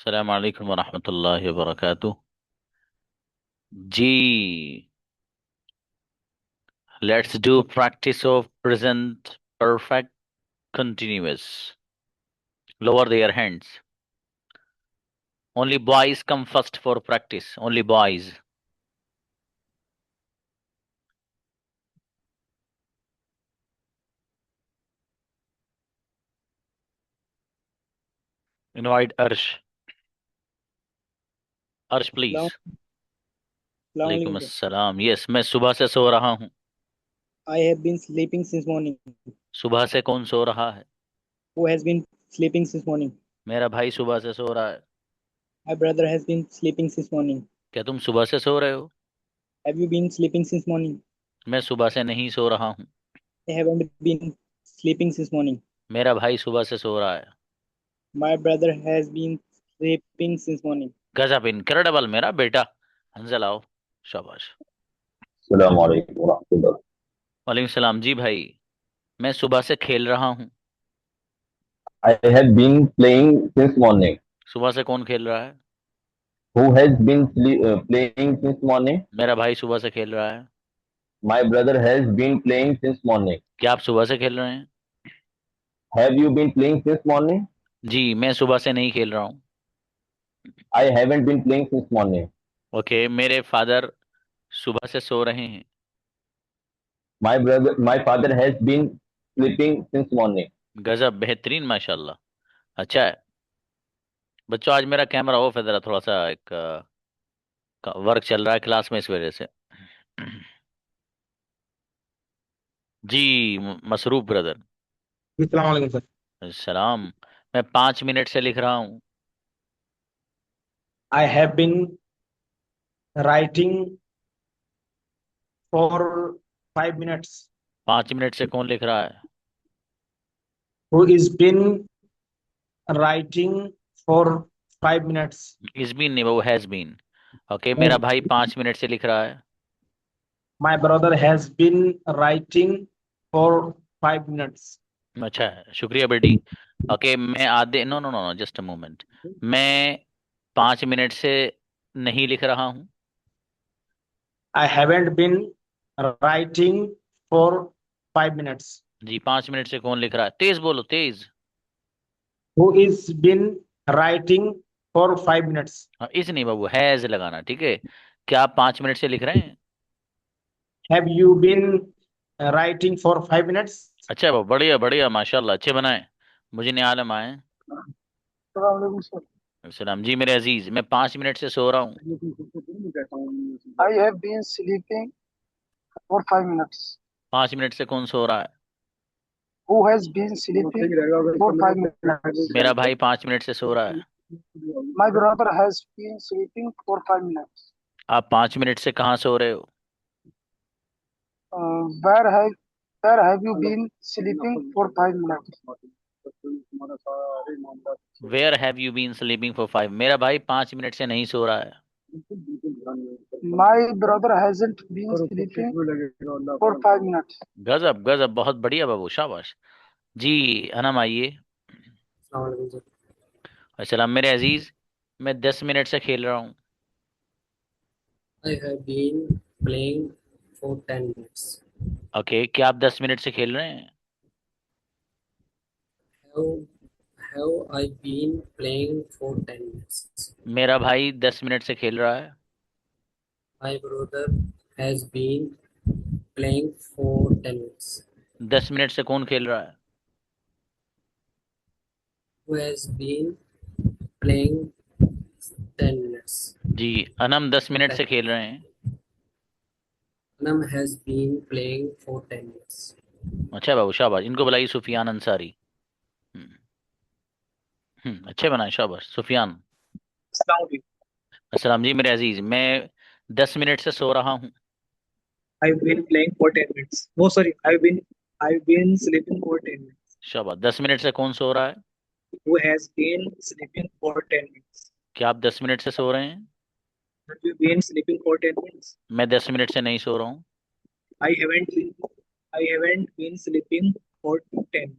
अस्सलाम वालेकुम वरहमतुल्लाहि वबरकातुह। जी, let's do practice of present perfect continuous. Lower their hands. Only boys come first for practice, only boys. Invite Arsh. Arsh please. वालेकुम Assalamualaikum sir. अस्सलाम। Yes, मैं सुबह से सो रहा हूँ। I have been sleeping since morning. सुबह से कौन सो रहा है? Who has been sleeping since morning? मेरा भाई सुबह से सो रहा है। My brother has been sleeping since morning. क्या तुम सुबह से सो रहे हो? Have you been sleeping since morning? मैं सुबह से नहीं सो रहा हूँ। I haven't been sleeping since morning. मेरा भाई सुबह से सो रहा है। My brother has been sleeping since morning. गजब, इनक्रेडिबल मेरा बेटा। हंजल आओ। शाबाश। अस्सलाम वालेकुम वरहमतुल्लाह। वालेकुम सलाम जी भाई। मैं सुबह से खेल रहा हूँ। I have been playing since morning. सुबह से कौन खेल रहा है? Who has been playing since morning? मेरा भाई सुबह से खेल रहा है। My brother has been playing since morning. क्या आप सुबह से खेल रहे हैं? Have you been playing since morning? जी, मैं सुबह से नहीं खेल रहा हूँ। I haven't been playing since morning. Okay, मेरे फादर सुबह से सो रहे हैं। My father has been sleeping since morning. गजब, बेहतरीन, माशाल्लाह। अच्छा है। बच्चों, आज मेरा कैमरा ऑफ है, जरा थोड़ा सा एक वर्क चल रहा है क्लास में, इस वजह से। जी, मसरूफ ब्रदर। अस्सलाम वालेकुम सर. सलाम। मैं 5 मिनट से लिख रहा हूँ। I have been writing for 5 minutes. 5 minute से कौन लिख रहा है? Who is been writing for 5 minutes? Is been नहीं, वो हैज बीन। ओके, मेरा Has भाई 5 मिनट से लिख रहा है। My brother has been writing for 5 minutes. अच्छा है, शुक्रिया बेटी। ओके, मैं आधे, no no no no, just a moment. मैं 5 मिनट से नहीं लिख रहा हूँ। I haven't been writing for 5 minutes. जी, 5 मिनट से कौन लिख रहा है? तेज बोलो, तेज। Who is been writing for 5 minutes? हाँ, इस नहीं बाबू, हैज लगाना, ठीक है। क्या आप 5 मिनट से लिख रहे हैं? Have you been writing for 5 minutes? अच्छा है बाबू, बढ़िया बढ़िया, माशाल्लाह, अच्छे बनाए। मुझे नहीं आलम आए। सलाम जी मेरे अजीज, मैं 5 मिनट से सो रहा हूँ। I have been sleeping for 5 minutes. 5 minute से कौन सो रहा है? Who has been sleeping for 5 minutes? मेरा भाई 5 मिनट से सो रहा है। My brother has been sleeping for 5 minutes. आप 5 मिनट से कहाँ सो रहे हो? Uh, where have where have you been sleeping for 5 minutes? Where have you been sleeping for 5? मेरा भाई 5 मिनट से नहीं सो रहा है। My brother hasn't been sleeping for 5 minutes. गजब गजब, बहुत बढ़िया बाबू, शाबाश। जी, अनम आइए। अस्सलाम मेरे अजीज, मैं 10 मिनट से खेल रहा हूँ। I have been playing for 10 minutes. Okay, क्या आप 10 मिनट से खेल रहे हैं? Have, have I been playing for 10 minutes? मेरा भाई 10 मिनट से खेल रहा है। My brother has been playing for 10 minutes. 10 minute से कौन खेल रहा है? Who has been playing 10 minutes? जी, अनम 10 मिनट से खेल रहे हैं। Anam has been playing for 10 minutes. अच्छा बाबू, शाबाश। इनको बुलाइए सुफियान अंसारी। हम्म अच्छे बनाए, शाबाश सुफियान। अस्सलाम जी मेरे अजीज, मैं 10 मिनट से सो रहा हूँ। I've been playing for 10 minutes. No, sorry. I've been sleeping for 10 minutes. शाबाश। 10 मिनट से कौन सो रहा है? Who has been sleeping for 10 minutes? क्या आप 10 मिनट से सो रहे हैं? Have you been sleeping for 10 minutes? मैं 10 मिनट से नहीं सो रहा हूँ। I haven't been I haven't been sleeping for 10.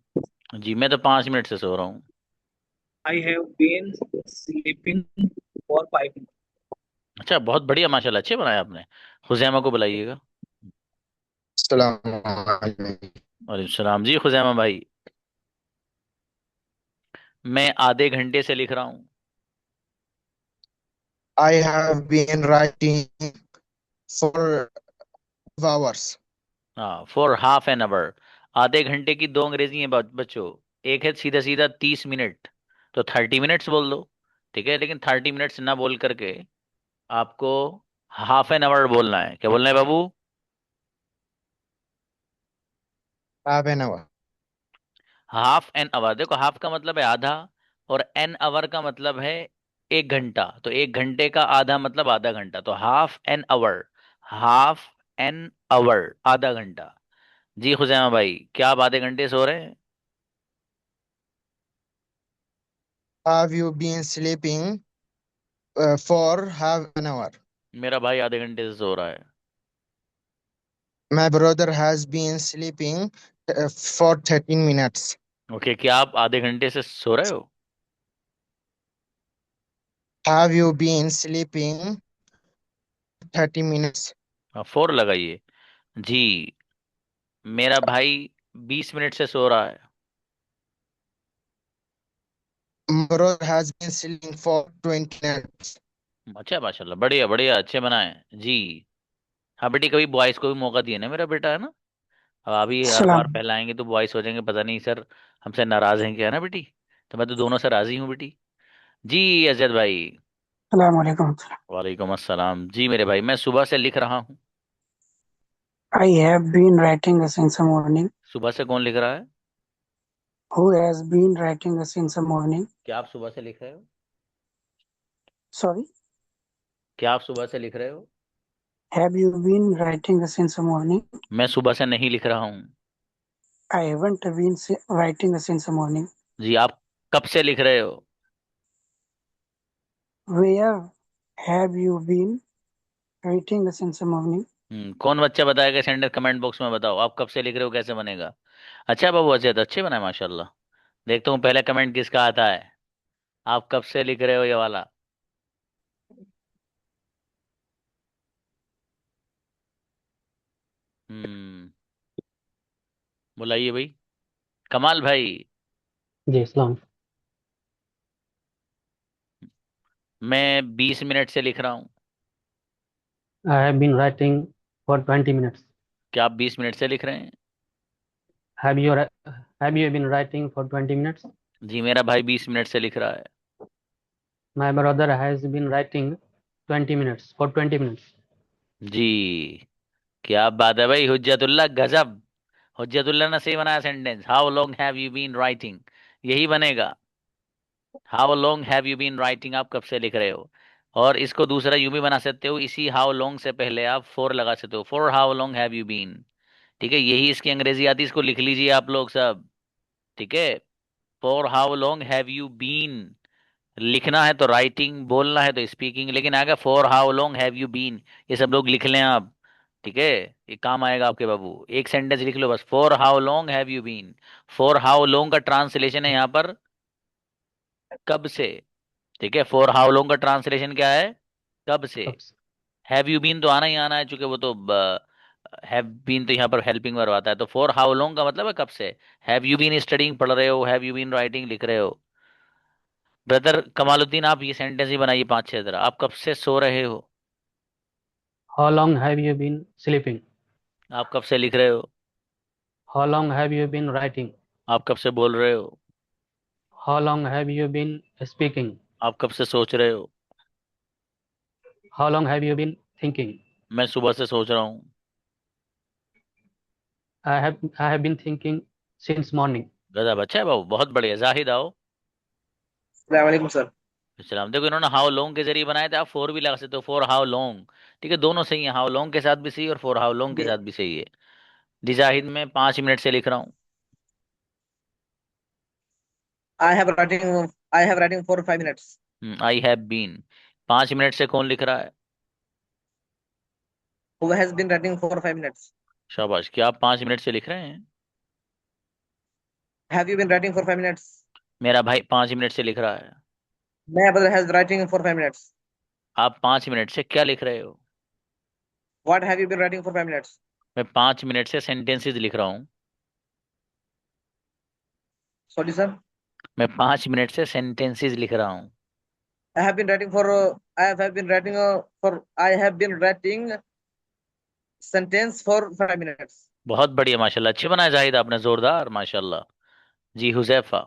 जी, मैं तो 5 मिनट से सो रहा हूँ। I have been sleeping for 5 minutes. अच्छा, बहुत बढ़िया, माशाल्लाह, अच्छे बनाए आपने। खुजैमा को बुलाइएगा। वालेकुम सलाम जी, खुजैमा भाई। मैं आधे घंटे से लिख रहा हूँ। I have been writing for hours. हाँ, फॉर हाफ एन आवर। आधे घंटे की दो अंग्रेजी हैं बच्चों। एक है सीधा सीधा 30 मिनट, तो 30 मिनट्स बोल दो। ठीक है, लेकिन 30 मिनट्स ना बोल करके आपको हाफ एन आवर बोलना है। क्या बोलना है बाबू? Half an hour. Half an hour. देखो, हाफ का मतलब है आधा, और एन आवर का मतलब है 1 घंटा। तो 1 घंटे का आधा मतलब आधा घंटा, तो half an hour. Half an hour, आधा घंटा। जी खुजैमा भाई, क्या आप आधे घंटे सो रहे हैं? Have you been sleeping for half an hour? मेरा भाई आधे घंटे से सो रहा है। My brother has been sleeping for 13 minutes. Okay, क्या आप आधे घंटे से सो रहे हो? Have you been sleeping 30 minutes? Four लगाइए। जी, मेरा भाई 20 मिनट से सो रहा है। My brother has been sleeping for 20 minutes. अच्छा, माशाल्लाह, बढ़िया बढ़िया, अच्छे बनाए जी। हाँ बेटी, कभी बॉयज को भी मौका दिया ना, मेरा बेटा है ना। अब अभी हर बार सलाम फैलाएंगे तो बॉयज सोचेंगे पता नहीं सर हमसे नाराज हैं क्या, है ना बेटी। तो मैं तो दोनों से राजी हूँ बेटी। जी अजद भाई। सलाम अलैकुम। वालेकुम अस्सलाम जी मेरे भाई, मैं सुबह से लिख रहा हूँ। I have been writing since the morning. सुबह से कौन लिख रहा है? Who has been writing since the morning? क्या आप सुबह से लिख रहे हो? Sorry. क्या आप सुबह से लिख रहे हो? Have you been writing since the morning? मैं सुबह से नहीं लिख रहा हूँ। I haven't been writing since the morning. जी, आप कब से लिख रहे हो? Where have you been writing since the morning? कौन बच्चा बताएगा सेंटर कमेंट बॉक्स में, बताओ आप कब से लिख रहे हो, कैसे बनेगा। अच्छा बाबू अजय, अच्छे बनाए माशाल्लाह। देखता हूँ पहले कमेंट किसका आता है। आप कब से लिख रहे हो ये वाला? हम्म बुलाइए भाई, कमाल भाई। जी इस्लाम। मैं 20 मिनट से लिख रहा हूँ। I have been writing for 20 minutes. क्या आप 20 मिनट से लिख रहे हैं? Have you have you been writing for 20 minutes? जी, मेरा भाई 20 मिनट से लिख रहा है। My brother has been writing 20 minutes for 20 minutes. जी, क्या बात है भाई, हुज्जतुल्लाह गजब। हुज्जतुल्लाह ने सही बनाया sentence. How long have you been writing, यही बनेगा। How long have you been writing, आप कब से लिख रहे हो। और इसको दूसरा यूं भी बना सकते हो, इसी हाउ लॉन्ग से पहले आप फॉर लगा सकते हो, for how long have you been. ठीक है, यही इसकी अंग्रेजी आती है, इसको लिख लीजिए आप लोग सब। ठीक है, for how long have you been. लिखना है तो राइटिंग, बोलना है तो स्पीकिंग, लेकिन आगे for how long have you been, ये सब लोग लिख लें आप। ठीक है, ये काम आएगा आपके बाबू। एक सेंटेंस लिख लो बस, for how long have you been. For how long का ट्रांसलेशन है यहाँ पर कब से। ठीक है, फॉर हाउ लॉन्ग का ट्रांसलेशन क्या है? कब से। कब से? हैव यू बीन तो आना ही आना है, चूंकि वो तो हैव बीन तो यहाँ पर हेल्पिंग वर्ब आता है, तो फॉर हाउ लॉन्ग का मतलब है कब से। हैव यू बीन स्टडिंग, पढ़ रहे हो, हैव यू बीन राइटिंग, लिख रहे हो। ब्रदर कमालुद्दीन, आप ये सेंटेंस ही बनाइए 5-6 तरह। आप कब से सो रहे हो? How long have you been sleeping? आप कब से लिख रहे हो? How long have you been writing? आप कब से बोल रहे हो? How long have you been speaking? आप कब से सोच रहे हो? How long have you been thinking? मैं सुबह से सोच रहा हूँ। I have been thinking since morning. गजब, अच्छा है बाबू, बहुत बढ़िया। जाहिद आओ। वालेकुम सर। सलाम। देखो, इन्होंने हाउ लॉन्ग के जरिए बनाए थे, आप फोर भी लगा सकते हो, फॉर हाउ लॉन्ग। ठीक है, दोनों सही है, हाउ लॉन्ग के साथ भी सही है और फॉर हाउ लॉन्ग के साथ भी सही है। जी जाहिद, मैं 5 मिनट से लिख रहा हूँ। I have writing for 5 minutes. I have been. 5 minute से कौन लिख रहा है? Who has been writing for 5 minutes? शाबाश, क्या आप 5 मिनट से लिख रहे हैं? Have you been writing for 5 minutes? मेरा भाई 5 मिनट से लिख रहा है। My brother has writing for 5 minutes. आप 5 मिनट से क्या लिख रहे हो? What have you been writing for 5 minutes? मैं 5 मिनट से सेंटेंसेस लिख रहा हूँ। Sorry, sir. मैं 5 मिनट से सेंटेंसेस लिख रहा हूँ। I have been writing for. I have been writing for. I have been writing sentence for 5 minutes. बहुत बढ़िया माशाल्लाह, अच्छे बनाया जाहिद आपने, जोरदार माशाल्लाह। जी हुजैफा।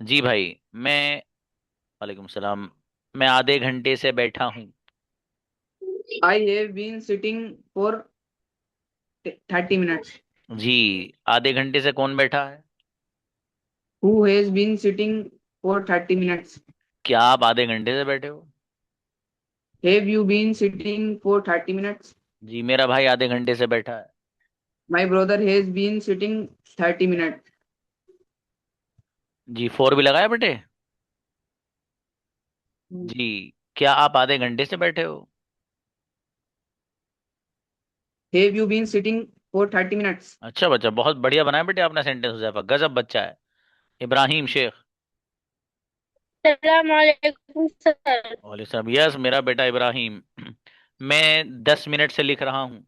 जी भाई मैं, वालेकुम सलाम, मैं आधे घंटे से बैठा हूँ। I have been sitting for 30 minutes. जी, आधे घंटे से कौन बैठा है? Who has been sitting for 30 minutes? क्या आप आधे घंटे से बैठे हो? Have you been sitting for 30 minutes? जी, मेरा भाई आधे घंटे से बैठा है। My brother has been sitting 30 minutes. जी, 4 भी लगाया बेटे? जी, क्या आप आधे घंटे से बैठे हो? Have you been sitting for 30 minutes? अच्छा बच्चा, बहुत बढ़िया बनाया बेटे आपने सेंटेंस हुजैफा, गजब बच्चा है। इब्राहिम शेख। सलामकुम सर। वाले साहब, यस मेरा बेटा इब्राहिम। मैं 10 मिनट से लिख रहा हूँ।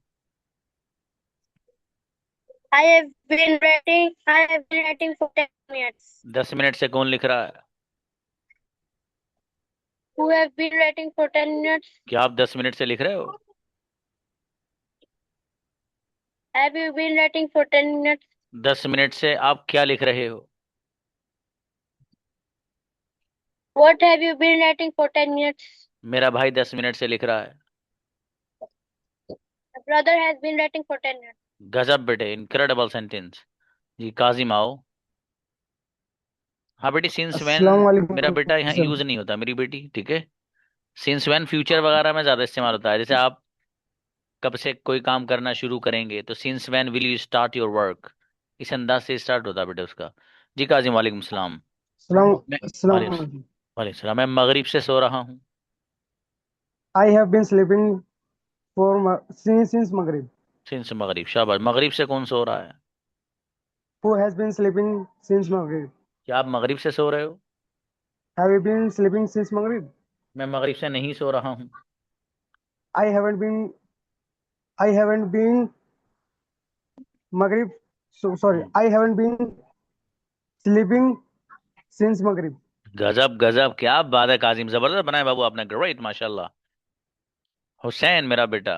I have been writing for 10 minutes. 10 minute से कौन लिख रहा है? Who have been writing for 10 minutes? क्या आप 10 मिनट से लिख रहे हो? Have you been writing for 10 minutes? 10 minute से आप क्या लिख रहे हो? What have you been writing for 10 minutes? मेरा भाई 10 मिनट से लिख रहा है। My brother has been writing for 10 minutes. गजब बेटे, इनक्रेडिबल सेंटेंस। जी काजिम आओ। हाँ बेटी, सिंस व्हेन अस्सलाम मेरा वालेकुम बेटा यहाँ सर। यूज नहीं होता मेरी बेटी, ठीक है। सिंस व्हेन फ्यूचर वगैरह में ज्यादा इस्तेमाल होता है, जैसे आप कब से कोई काम करना शुरू करेंगे तो since when will you start your work, इस अंदाज से स्टार्ट होता है बेटा उसका। जी काजिम वालेकुम सलाम। अस्सलाम मैं अस्सलाम वालेकुम वालेकुम। वालेकुम सलाम, मैं मगरिब से सो रहा हूँ। I have been sleeping since Maghrib. Since मगरिब, शाबाश। मगरिब से कौन सो रहा है? Who has been sleeping since Maghrib? क्या आप मगरिब से सो रहे हो? Have you been sleeping since Maghrib? मैं मगरिब से नहीं सो रहा हूँ। I haven't been. I haven't been Maghrib. So sorry. I haven't been sleeping since Maghrib. गजब गजब, क्या बात है काजिम, जबरदस्त बनाया बाबू आपने, ग्रेट माशाल्लाह। हुसैन मेरा बेटा,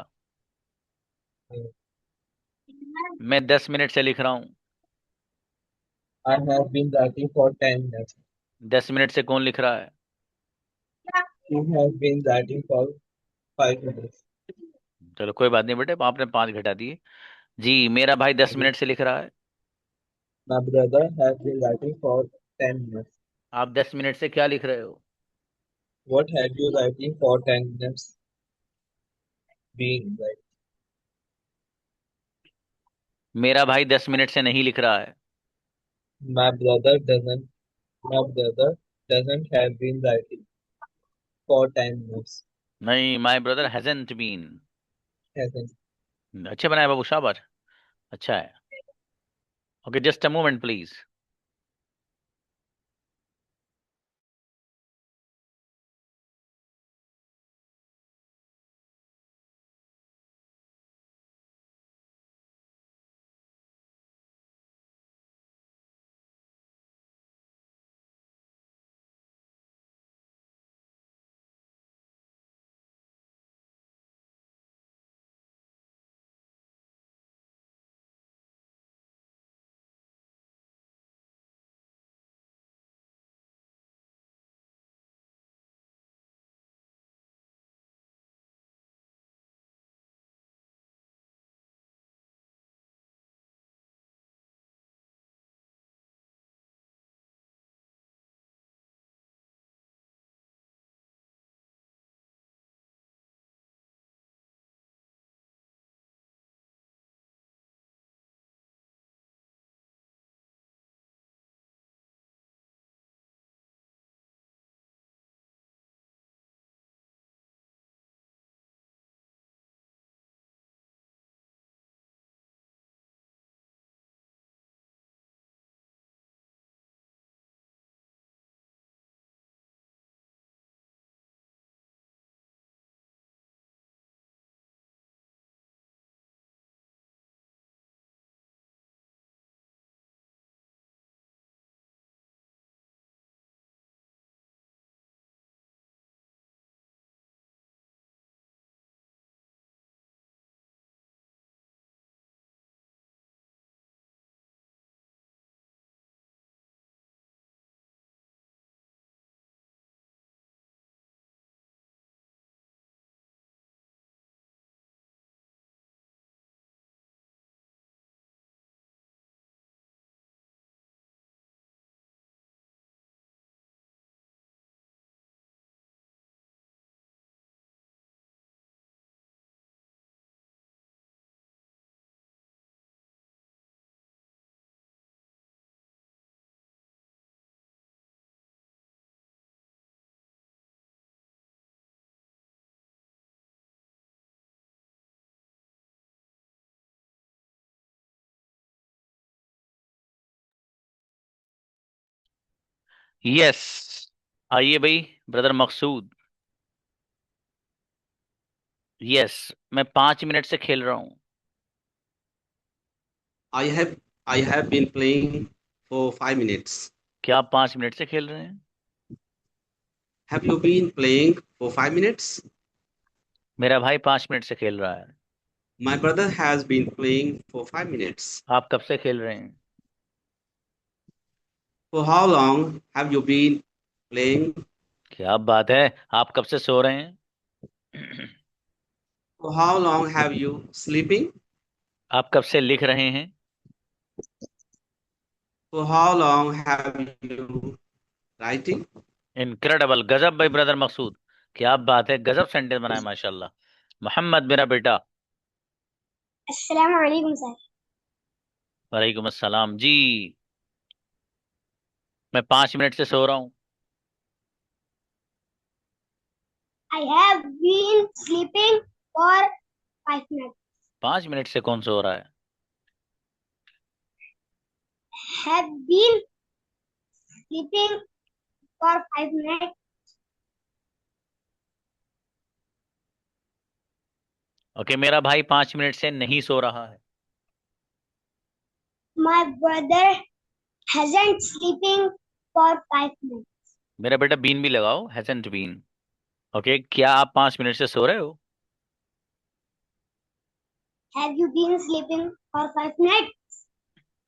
मैं 10 मिनट से लिख रहा हूँ। I have been writing for 10 minutes. 10 minute से कौन लिख रहा है? You have been writing for 5 minutes. चलो कोई बात नहीं बेटे, आपने 5 घटा दिए। जी, मेरा भाई 10 मिनट से लिख रहा है। My brother has been writing for 10 minutes. आप 10 मिनट से क्या लिख रहे हो? What have you writing for 10 minutes been right? मेरा भाई 10 मिनट से नहीं लिख रहा है। My brother doesn't my brother doesn't have been writing for 10 minutes. नहीं, my brother hasn't been. Hasn't. अच्छे बनाए बाबू, शाबाश, अच्छा है। Okay, just a moment please. Yes, आइए भाई ब्रदर मकसूद। यस, मैं 5 मिनट से खेल रहा हूँ। I have been playing for 5 minutes. क्या आप 5 मिनट से खेल रहे हैं? Have you been playing for 5 minutes? मेरा भाई 5 मिनट से खेल रहा है। My brother has been playing for 5 minutes. आप कब से खेल रहे हैं? For how long have you been playing? क्या बात है, आप कब से सो रहे हैं? For how long have you sleeping? आप कब से लिख रहे हैं? For how long have you writing? Incredible, गजब भाई ब्रदर मकसूद, क्या बात है, गजब सेंटेंस बनाया माशाल्लाह। मोहम्मद मेरा बेटा। अस्सलाम वालेकुम सर। वालेकुम अस्सलाम जी। मैं 5 मिनट से सो रहा हूँ। I have been sleeping for 5 minutes. 5 minute से कौन सो रहा है? Have been sleeping for 5 minutes. Okay, मेरा भाई 5 मिनट से नहीं सो रहा है। My brother hasn't sleeping for 5 minutes. मेरा बेटा बीन भी लगाओ, हैजंट बीन। ओके, क्या आप 5 मिनट से सो रहे हो? Have you been sleeping for 5 minutes?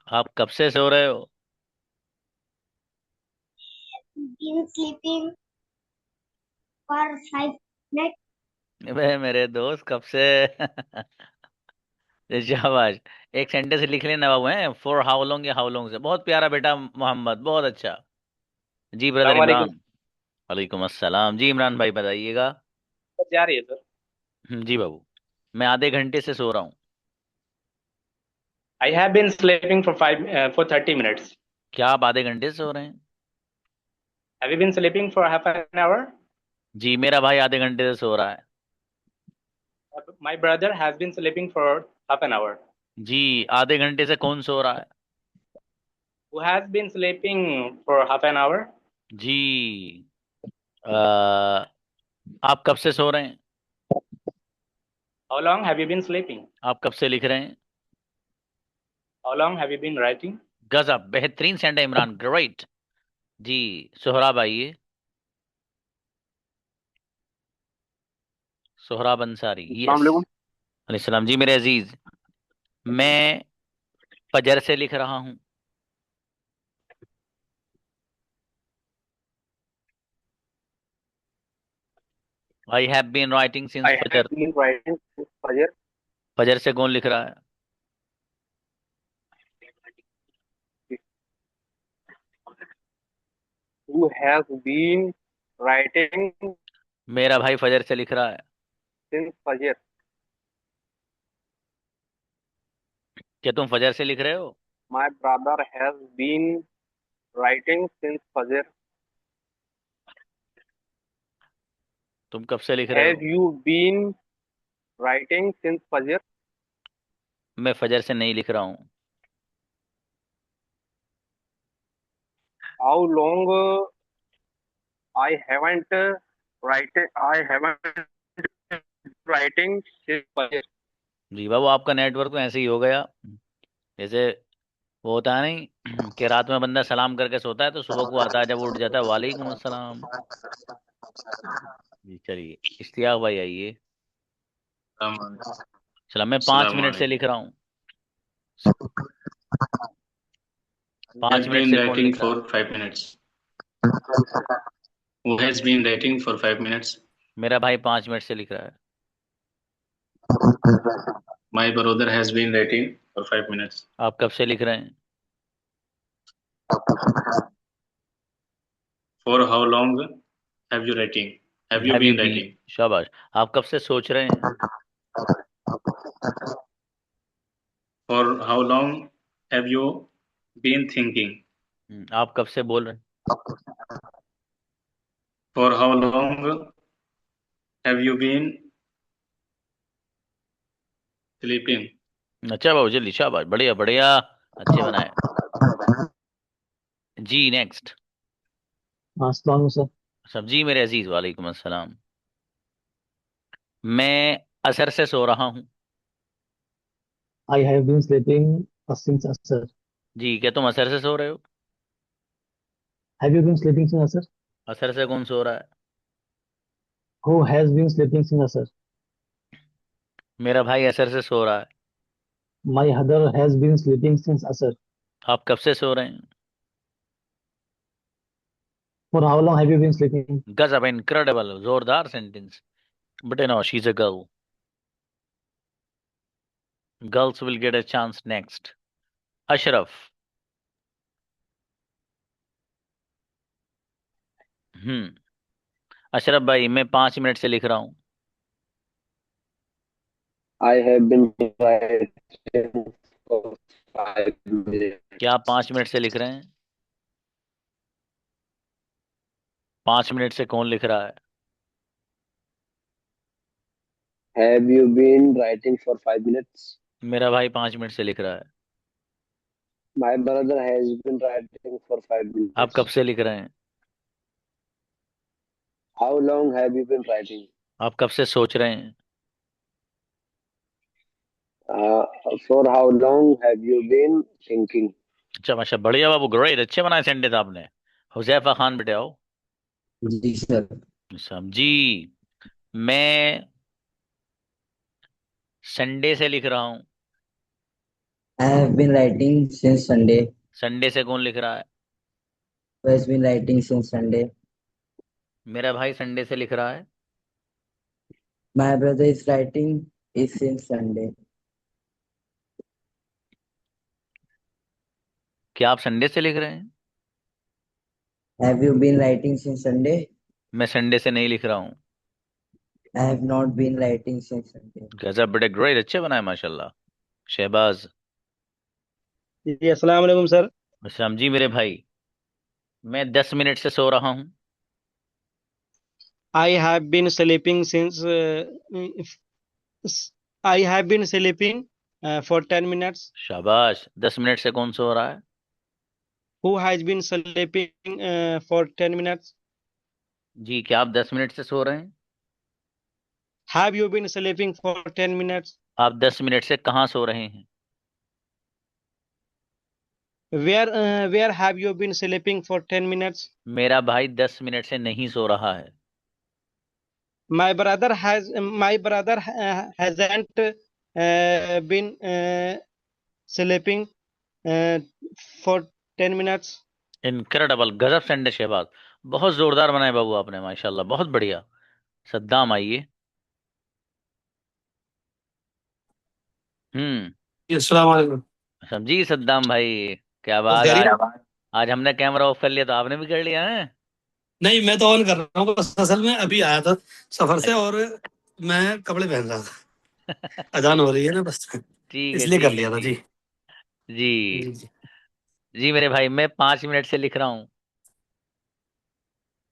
आप कब से सो रहे हो? Been sleeping for 5 minutes. वे मेरे दोस्त कब से? शाबाश, एक सेंटेंस लिख लेना बाबू, हैं फॉर हाउ लॉन्ग या हाउ लॉन्ग से। बहुत प्यारा बेटा मोहम्मद, बहुत अच्छा जी। ब्रदर इमरान। वालेकुम अस्सलाम जी। इमरान भाई बताइएगा। जा रही है सर। जी बाबू, मैं आधे घंटे से सो रहा हूँ। I have been sleeping for 30 minutes. क्या आप आधे घंटे से सो रहे हैं? Have you been sleeping for half an hour? जी, मेरा भाई आधे घंटे से सो रहा है। My brother has been sleeping for half an hour. जी, आधे घंटे से कौन सो रहा है? Who has been sleeping for half an hour? जी, आप कब से सो रहे हैं? How long have you been sleeping? आप कब से लिख रहे हैं? How long have you been writing? गजब, बेहतरीन सेंटेंस इमरान, ग्रेट जी। सोहराब आइए। सोहराब अंसारी, यस। अलैहिस्सलाम जी मेरे अजीज, मैं फजर से लिख रहा हूँ। I have been writing since फजर। फजर से कौन लिख रहा है? Who has been writing मेरा भाई फजर से लिख रहा है। since Fajr? क्या तुम फजर से लिख रहे हो? My brother has been writing since Fajr. तुम कब से लिख रहे Have हो? you been writing since Fajr? मैं फजर से नहीं लिख रहा हूँ। How long I haven't writing since Fajr. जी बाबू, आपका नेटवर्क तो ऐसे ही हो गया, जैसे वो होता है नहीं कि रात में बंदा सलाम करके सोता है तो सुबह को आता है, जब वो उठ जाता है वालेकुम अस्सलाम। जी चलिए, इश्तियाक भाई आइए। चला, मैं 5 मिनट से लिख रहा हूँ। 5 मिनट से कौन लिख रहा है? 5 minutes. Who has been writing for 5 minutes? मेरा भाई 5 मिनट से लिख रहा है। My brother has been writing for 5 minutes. आप कब से लिख रहे हैं? For how long have you writing? Have you been writing? शाबाश, आप कब से सोच रहे हैं? For how long have you been thinking? आप कब से बोल रहे हैं? For how long have you been sleeping? अच्छा बाबू, जल्दी, शाबाश, बढ़िया बढ़िया, अच्छे बनाए जी। नेक्स्ट। अस्सलाम सर। सब जी मेरे अजीज, वालेकुम अस्सलाम। मैं असर से सो रहा हूँ। I have been sleeping since असर। जी, क्या तुम असर से सो रहे हो? Have you been sleeping since असर? असर से कौन सो रहा है? Who has been sleeping since असर? मेरा भाई असर से सो रहा है। My mother has been sleeping since असर। आप कब से सो रहे हैं? For how long have you been sleeping? गजब, इनक्रेडिबल, जोरदार sentence. But no, she is a girl. Girls will get a chance next. Ashraf. Hmm. Ashraf भाई, मैं 5 मिनट से लिख रहा हूँ। I have been writing for 5 minutes. क्या आप 5 मिनट से लिख रहे हैं? 5 मिनट से कौन लिख रहा है? Have you been writing for 5 minutes? मेरा भाई 5 मिनट से लिख रहा है। My brother has been writing for five आप कब minutes. से लिख रहे हैं? How long have you been writing? आप कब से सोच रहे हैं? Uh, for how long have you been thinking? अच्छा, माशा, बढ़िया बाबू, ग्रेट, अच्छे बनाए सेंटेंस आपने। हुजैफा खान, बेटे आओ। जी सर। समझी। मैं संडे से लिख रहा हूँ। I have been writing since Sunday. Sunday से कौन लिख रहा है? Who has been writing since Sunday? मेरा भाई संडे से लिख रहा है। My brother is writing is since Sunday. क्या आप संडे से लिख रहे हैं? Have you been writing since Sunday? मैं संडे से नहीं लिख रहा हूँ। I have not been writing since Sunday. गजब, बेटे ग्रेट, अच्छे बनाए माशाल्लाह। शहबाज। जी अस्सलाम वालेकुम सर। समझी मेरे भाई। मैं 10 मिनट से सो रहा हूँ। I have been sleeping since I have been sleeping for 10 minutes. शाबाश, 10 मिनट से कौन सो रहा है? Who has been sleeping for 10 minutes? जी, क्या आप 10 मिनट से सो रहे हैं? Have you been sleeping for 10 minutes? आप 10 मिनट से कहाँ सो रहे हैं? Where have you been sleeping for 10 minutes? मेरा भाई 10 मिनट से नहीं सो रहा है। My brother hasn't been sleeping for 10 minutes. Incredible, गजब सेंटेंस शहबाज, बहुत जोरदार बनाए बाबू आपने, माशाल्लाह, बहुत बढ़िया। सद्दाम आइए। अस्सलाम वालेकुम। समझी सद्दाम भाई, क्या बात, आज हमने कैमरा ऑफ कर लिया तो आपने भी कर लिया है। नहीं, मैं तो ऑन कर रहा हूँ, बस असल में अभी आया था सफर से और मैं कपड़े पहन रहा था। अजान हो रही है ना, बस ठीक है, इसलिए कर ठीक है, लिया था जी। जी जी। जी मेरे भाई, मैं 5 मिनट से लिख रहा हूँ।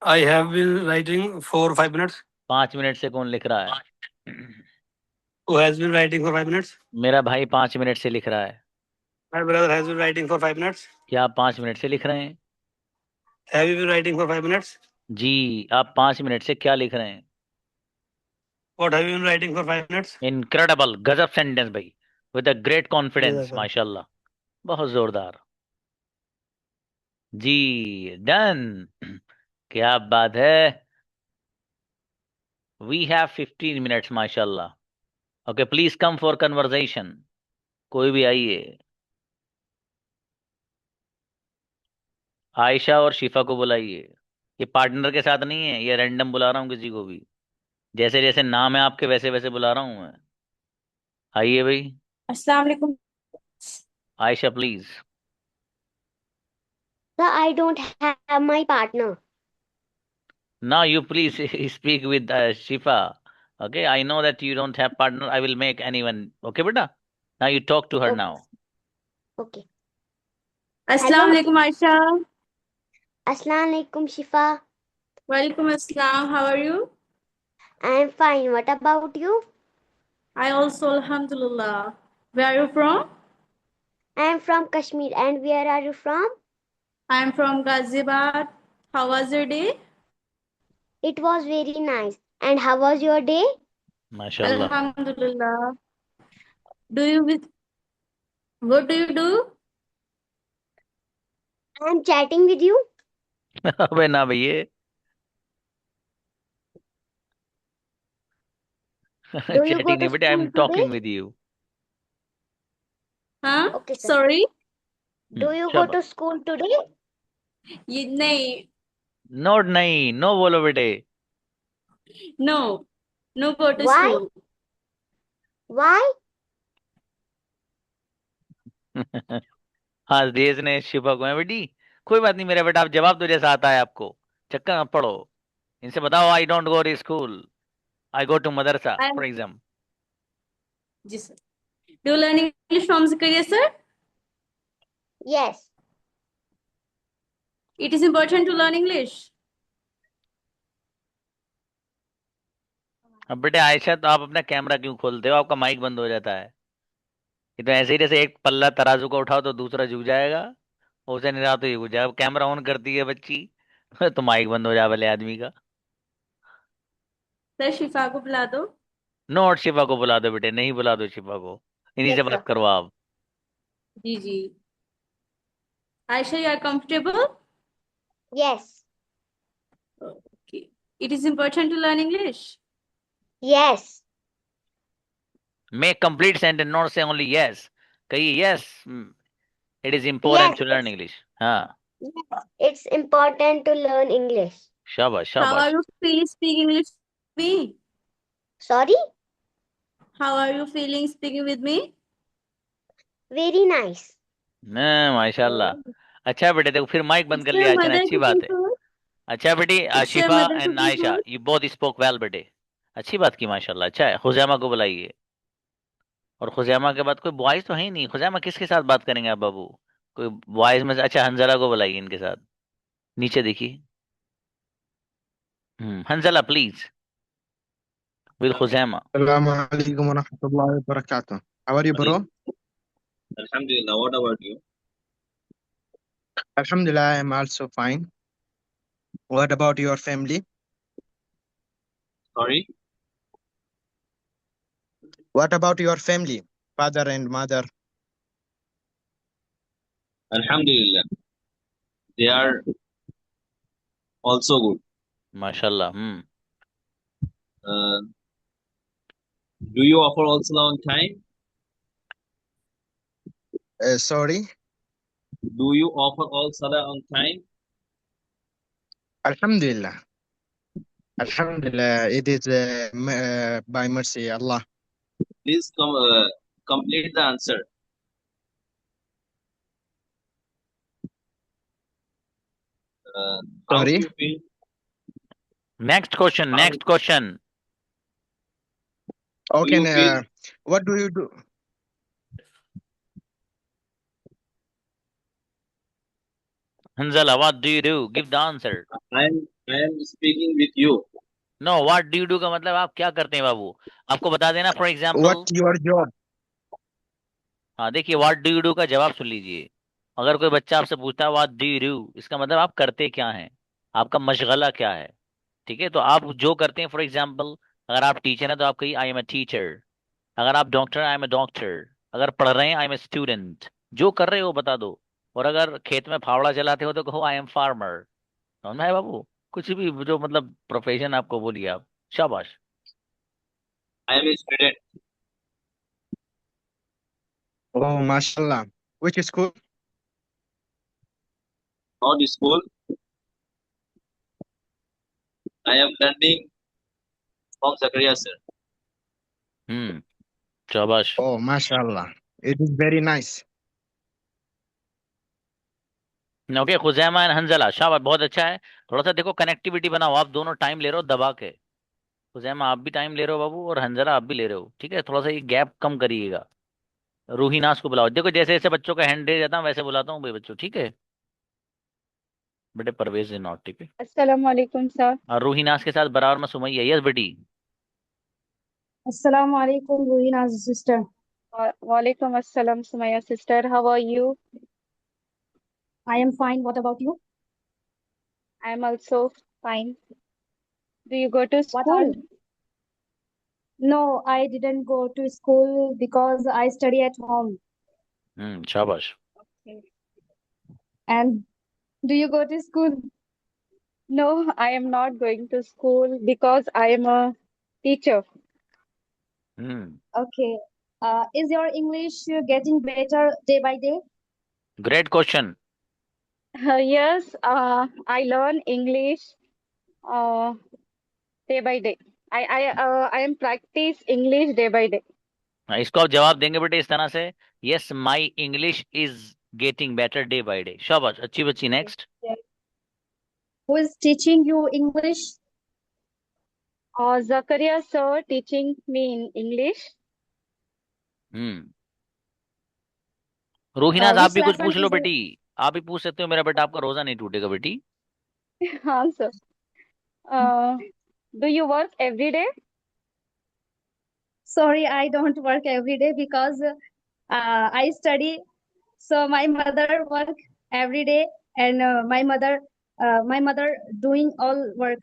I have been writing for 5 minutes. 5 minute से कौन लिख रहा है? Who has been writing for 5 minutes? मेरा भाई 5 मिनट से लिख रहा है। My brother has been writing for 5 minutes. क्या आप 5 मिनट से लिख रहे हैं? Have you been writing for 5 minutes? जी, आप 5 मिनट से क्या लिख रहे हैं? What have you been writing for 5 minutes? Incredible, गजब सेंटेंस भाई, विद अ ग्रेट कॉन्फिडेंस, जज़ाकल्लाह। माशाल्लाह, बहुत जोरदार। जी, डन। क्या बात है। वी हैव 15 मिनट्स, माशाल्लाह। Okay, please come for conversation. कोई भी आइए। आयशा और शिफा को बुलाइए। ये पार्टनर के साथ नहीं है, ये रैंडम बुला रहा हूँ किसी को भी, जैसे जैसे नाम है आपके वैसे वैसे बुला रहा हूँ मैं। आइए भाई। अस्सलाम वालेकुम। Ayesha please. Sir, I don't have my partner. Now you please speak with Shifa. Okay, I know that you don't have partner. I will make anyone. Okay, beta. Now you talk to her Okay. now. Okay. अस्सलाम वालेकुम Ayesha. Assalamu alaikum, Shifa. वालेकुम अस्सलाम। How are you? I am fine. What about you? I also alhamdulillah. Where are you from? I am from Kashmir. And where are you from? I am from Ghaziabad. How was your day? It was very nice. And how was your day? माशाल्लाह. Alhamdulillah. Do you with what do you do? I'm chatting with you. अबे ना भैया. Do you go Chatting to नहीं बेटे, I school am today? talking with you. Huh? Okay, sir. Sorry? Do you go शाबाश. to school today? नहीं. Note नहीं, no बोलो बेटे. No. No go to Why? school. Why? हाँ देश ने शिफा को है बेटी. कोई बात नहीं मेरा बेटा, आप जवाब दो जैसा आता है आपको. चक्कर मत पड़ो. इनसे बताओ I don't go to school, I go to मदरसा फॉर एग्जाम्पल. जी sir. Do you learn English from Zakaria sir? Yes. It is important to learn English. अब बेटे आयशा, तो आप अपना कैमरा क्यों खोलते हो? आपका माइक बंद हो जाता है. ये तो ऐसे ही जैसे एक पल्ला तराजू का उठाओ तो दूसरा झुक जाएगा, उसे नहीं रहा तो ये झुक जाएगा. कैमरा ऑन करती है बच्ची तो माइक बंद हो जाए भले आदमी का. सर शिफा को बुला दो. नोट शिफा को बुला दो बेटे, नहीं बुला दो शिफा को, इन्हीं Yes, से sir. बात करो आप. जी जी. Aisha, you are comfortable? Yes. Okay. It is important to learn English. Yes. Make complete sentence, not say only yes. कहिए yes, it is important Yes. to learn English. हाँ, Yes. It's important to learn English. शाबाश How are शाबाश. you feeling speaking English with me? Sorry? How are you feeling speaking with me? Very nice. माशाल्लाह. अच्छा बेटे देखो, फिर mic बंद Is कर your लिया आयशा ने, mother अच्छी cooking बात है. food? अच्छा बेटी, Is your Shifa mother and cooking Ayesha, food? You both spoke well बेटे. अच्छी बात की माशाल्लाह. अच्छा है, खुजैमा को बुलाइए. और खुजैमा के बाद कोई बॉयज तो है ही नहीं. खुजैमा किसके साथ बात करेंगे आप बाबू? कोई बॉयज में से? अच्छा हंजला को बुलाइए इनके साथ. नीचे देखिए. Hanzala please with Khuzaima. Assalamu alaikum wa rahmatullahi wa barakatuh. How are you, bro? Alhamdulillah. What about you? Alhamdulillah, I am also fine. What about your family? Sorry? What about your family, father and mother? Alhamdulillah. They are also good. माशाल्लाह. Do you offer also on time? Sorry? Do you offer all salah on time? Alhamdulillah. Alhamdulillah, it is by mercy Allah. Please complete the answer. How do Sorry? you feel? Next question, How, next question. do Okay, you feel? what do you do? Hanzala, what do you do? Give the answer. I am speaking with you. No, what do you do का मतलब आप क्या करते हैं बाबू? आपको बता देना for example. What's your job? हाँ देखिए, व्हाट डू यू डू का जवाब सुन लीजिए. अगर कोई बच्चा आपसे पूछता है व्हाट डू यू डू, इसका मतलब आप करते क्या हैं, आपका मशगला क्या है. ठीक है, तो आप जो करते हैं फॉर एग्जांपल, अगर आप टीचर हैं तो आप कहिए आई एम अ टीचर. अगर आप doctor I am a doctor. अगर पढ़ रहे हैं आई एम अ स्टूडेंट. जो कर रहे हो बता दो. और अगर खेत में फावड़ा चलाते हो तो कहो आई एम फार्मर. समझ में आया बाबू? कुछ भी जो मतलब प्रोफेशन आपको बोलिए आप. शाबाश. I am a student. Oh, mashallah. Which school? Not school. I am learning from Zakaria sir. शाबाश. Oh, mashallah. It is very nice. Okay, Khuzaima and Hanzala, शाबाश, बहुत अच्छा है. थोड़ा सा देखो कनेक्टिविटी बनाओ. आप दोनों टाइम ले रहे हो दबा के. खुजैमा आप भी टाइम ले रहे हो बाबू, और हंजला आप भी ले रहे हो. ठीक है, थोड़ा सा ये गैप कम करिएगा. रूहीनास को बुलाओ. देखो जैसे जैसे बच्चों का हैंड दे जाता हूँ वैसे बुलाता हूँ भाई बच्चों. ठीक है बेटे, परवेज इज नॉट. ठीक है. अस्सलाम वालेकुम सर. और रूहीनास के साथ बराबर में सुमैया. यस बेटी. अस्सलाम वालेकुम रूहीनाज सिस्टर. वालेकुम अस्सलाम Sumaiya sister. How are you? I am fine. What about you? I'm also fine. Do you go to What are school? No, I didn't go to school because I study at home. शाबाश. Okay. And do you go to school? No, I am not going to school because I am a teacher. Okay. Is your English getting better day by day? Great question. Yes, I learn English uh, day by day. I am practice English day by day. इसको आप जवाब देंगे बेटे इस तरह से, yes my English is getting better day by day. शाबाश, अच्छी बच्ची. Next. Yes. Who is teaching you English? Zakaria sir teaching me in English. रोहिनाज, आप Which भी कुछ lesson पूछ लो is it? बेटी. आप भी पूछ सकते हो, मेरा बेटा आपका रोजा नहीं टूटेगा बेटी. हाँ sir. Do you work every day? Sorry, I don't work every day because I study. So my mother work every day, and my mother doing all work.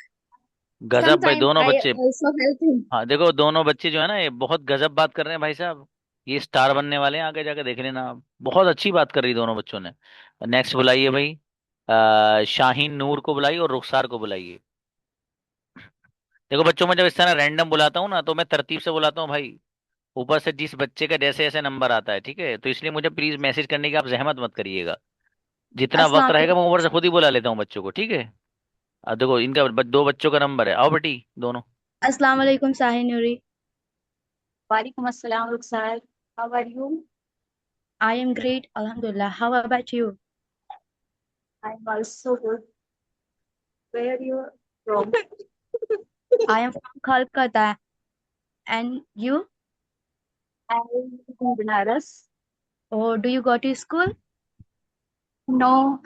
गजब भाई, Sometimes दोनों I बच्चे. also help him. हाँ देखो, दोनों बच्चे जो है ना, ये बहुत गजब बात कर रहे हैं भाई साहब. ये स्टार बनने वाले हैं, आगे जाके देख लेना आप. बहुत अच्छी बात कर रही दोनों बच्चों ने. नेक्स्ट बुलाइए भाई. शाहीन नूर को बुलाइए और रुखसार को बुलाइए. देखो बच्चों, मैं जब इस तरह रैंडम बुलाता हूँ ना, तो मैं तरतीब से बुलाता हूँ भाई. ऊपर से जिस बच्चे का जैसे जैसे नंबर आता है, ठीक है, तो इसलिए मुझे प्लीज मैसेज करने की आप जहमत मत करिएगा. जितना वक्त Assalamu रहेगा मैं alaikum. ऊपर से खुद ही बुला लेता हूँ बच्चों को, ठीक है. अब देखो, इनका दो बच्चों का नंबर है. आओ बेटी दोनों. Assalamu alaikum, Sahin Nuri. Walaikum assalam, Rukhsar. How are you? I am great, Alhamdulillah. How about you? I'm also good. Where are you from? I am from Kolkata. And you? I'm from Benares. Oh, do you go to school? No.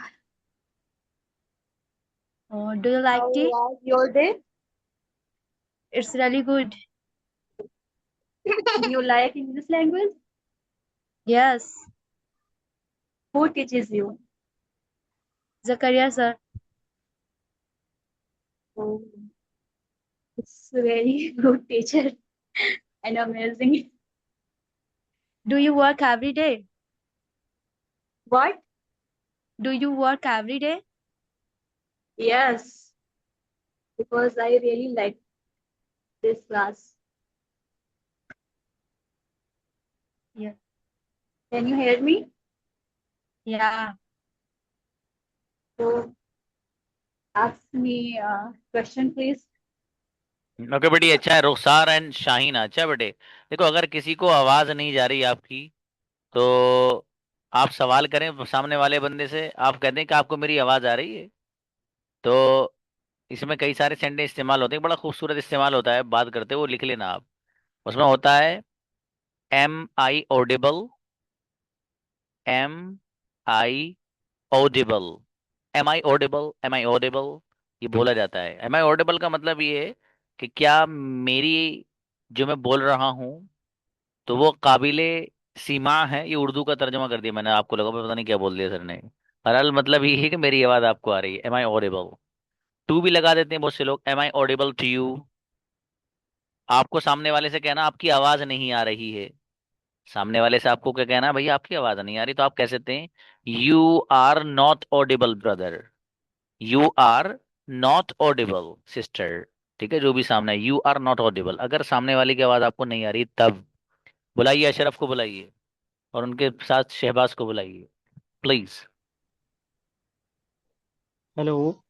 Oh, do you like How tea? was your day? It's really good. Do you like English language? Yes. Who teaches you? Zakaria, sir. Oh, it's a very good teacher and amazing. Do you work every day? What? Do you work every day? Yes, because I really like this class. Yeah. Can you hear me? Yeah. So ask me a question, please. Okay बेटी, अच्छा है. रुखसार and Shaheen, अच्छा बेटे. देखो, अगर किसी को आवाज नहीं जा रही आपकी, तो आप सवाल करें सामने वाले बंदे से. आप कहते हैं कि आपको मेरी आवाज आ रही है. तो इसमें कई सारे सेंटेंस इस्तेमाल होते हैं, बड़ा खूबसूरत इस्तेमाल होता है. बात करते वो लिख लेना आप. उसमें होता है am I audible, am I audible, am I audible, am I audible. ये बोला जाता है. एम आई ऑडिबल का मतलब ये है कि क्या मेरी जो मैं बोल रहा हूँ, तो वो काबिले सीमा है. ये उर्दू का तर्जुमा कर दिया मैंने, आपको लगा पता नहीं क्या बोल दिया सर ने. बहरहाल मतलब ये है कि मेरी आवाज आपको आ रही है. Am I audible. टू भी लगा देते हैं बहुत से लोग. Am I audible to you. आपको सामने वाले से कहना आपकी आवाज नहीं आ रही है. सामने वाले से आपको क्या कहना है, भैया आपकी आवाज नहीं आ रही, तो आप कह सकते हैं you are not audible brother, you are not audible sister. ठीक है, जो भी सामने है, यू आर नॉट ऑडिबल. अगर सामने वाले की आवाज आपको नहीं आ रही, तब बुलाइए अशरफ को, बुलाइए, और उनके साथ शहबाज को बुलाइए please. Hello. Hello,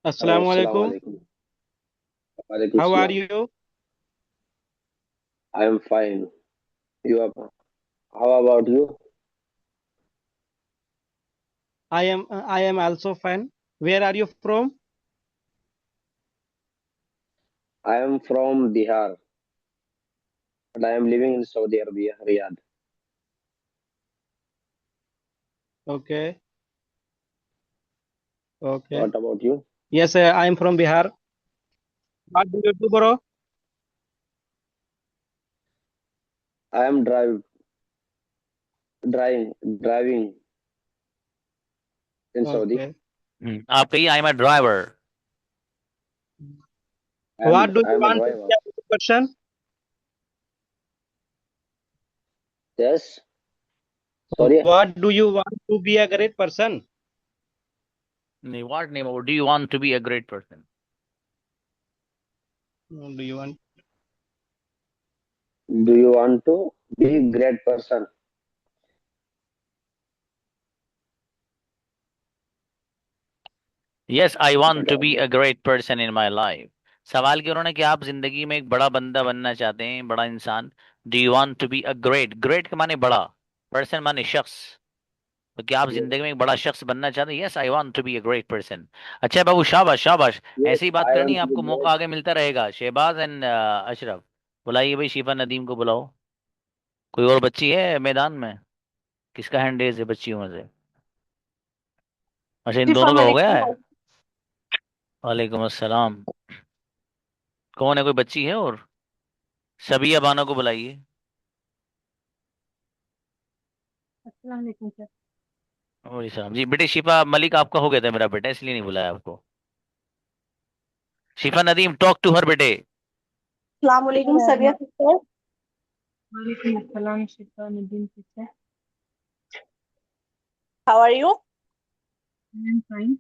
Assalamu assalamu alaikum. alaikum. Walaikum How are salam. you? I am fine. You are, how about you? I am also fine. Where are you from? I am from Bihar, but I am living in Saudi Arabia, Riyadh. Okay. Okay. What about you? Yes, I am from Bihar. What do you do, bro? I am driving in Saudi. Okay. आप कहिए I am a driver. What do I you am a want to driver. be a good person? Yes. Sorry. What do you want to be a great person? नहीं, what name? Do you want to be a great person? Do you want? Do you want to be a great person? Yes, I want to be a great person in my life. सवाल क्यों उन्होंने कि आप जिंदगी में एक बड़ा बंदा बनना चाहते हैं, बड़ा इंसान. Do you want to be a great? Great के माने बड़ा, person माने शख्स. तो क्या आप जिंदगी में एक बड़ा शख्स बनना चाहते हैं? Yes, I want to be a great person. अच्छा बाबू, शाबाश शाबाश. Yes, ऐसी ही बात I करनी है, want to आपको be मौका great. आगे मिलता रहेगा. शहबाज एंड अशरफ, बुलाइए भाई शिफा नदीम को बुलाओ. कोई और बच्ची है मैदान में? किसका हैंड रेज है बच्चियों में से? अच्छा, इन शिफा दोनों का हो मलिक गया का है. है। वालेकुम अस्सलाम. कौन है, कोई बच्ची है और? सबिया बानो को बुलाइए. अस्सलाम वालेकुम सर। और सलाम जी. बेटे शिफा मलिक आपका हो गया था मेरा बेटा, इसलिए नहीं बुलाया आपको. शिफा नदीम, टॉक टू हर बेटे. अस्सलाम वालेकुम सबिया सिस्टर। वालेकुम अस्सलाम शिफा Nadeem sister. How are you? I'm fine.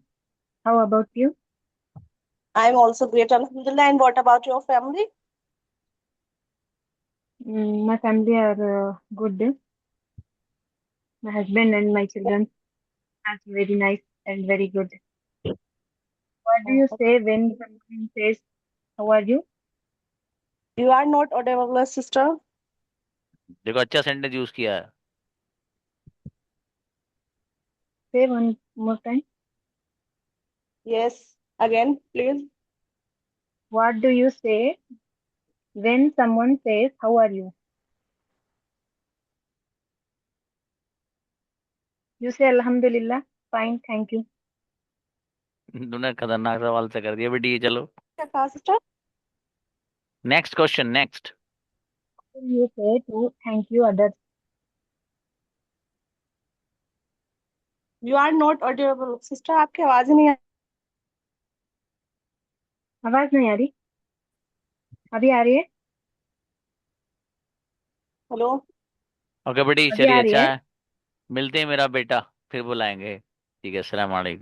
How about you? I'm also great, alhamdulillah. And what about your family? My family are good. My husband and my children are very nice and very good. What do you say when someone says, "How are you?" You are not audible, sister. देखो अच्छा sentence use किया है. Say one more time. Yes, again, please. What do you say when someone says, "How are you?" You say, "Alhamdulillah, fine, thank you." तुमने खतरनाक सवाल से कर दिया बेटी. ये चलो क्या कहा sister? Next question. Next. You say to thank you others. You are not audible, sister. आपकी आवाज ही नहीं आ आवाज नहीं आ रही? अभी आ रही है? हेलो। ओके बेटी, अभी चलिए आ रही अच्छा है? है. मिलते हैं मेरा बेटा, फिर बुलाएंगे. ठीक है, अस्सलाम वालेकुम.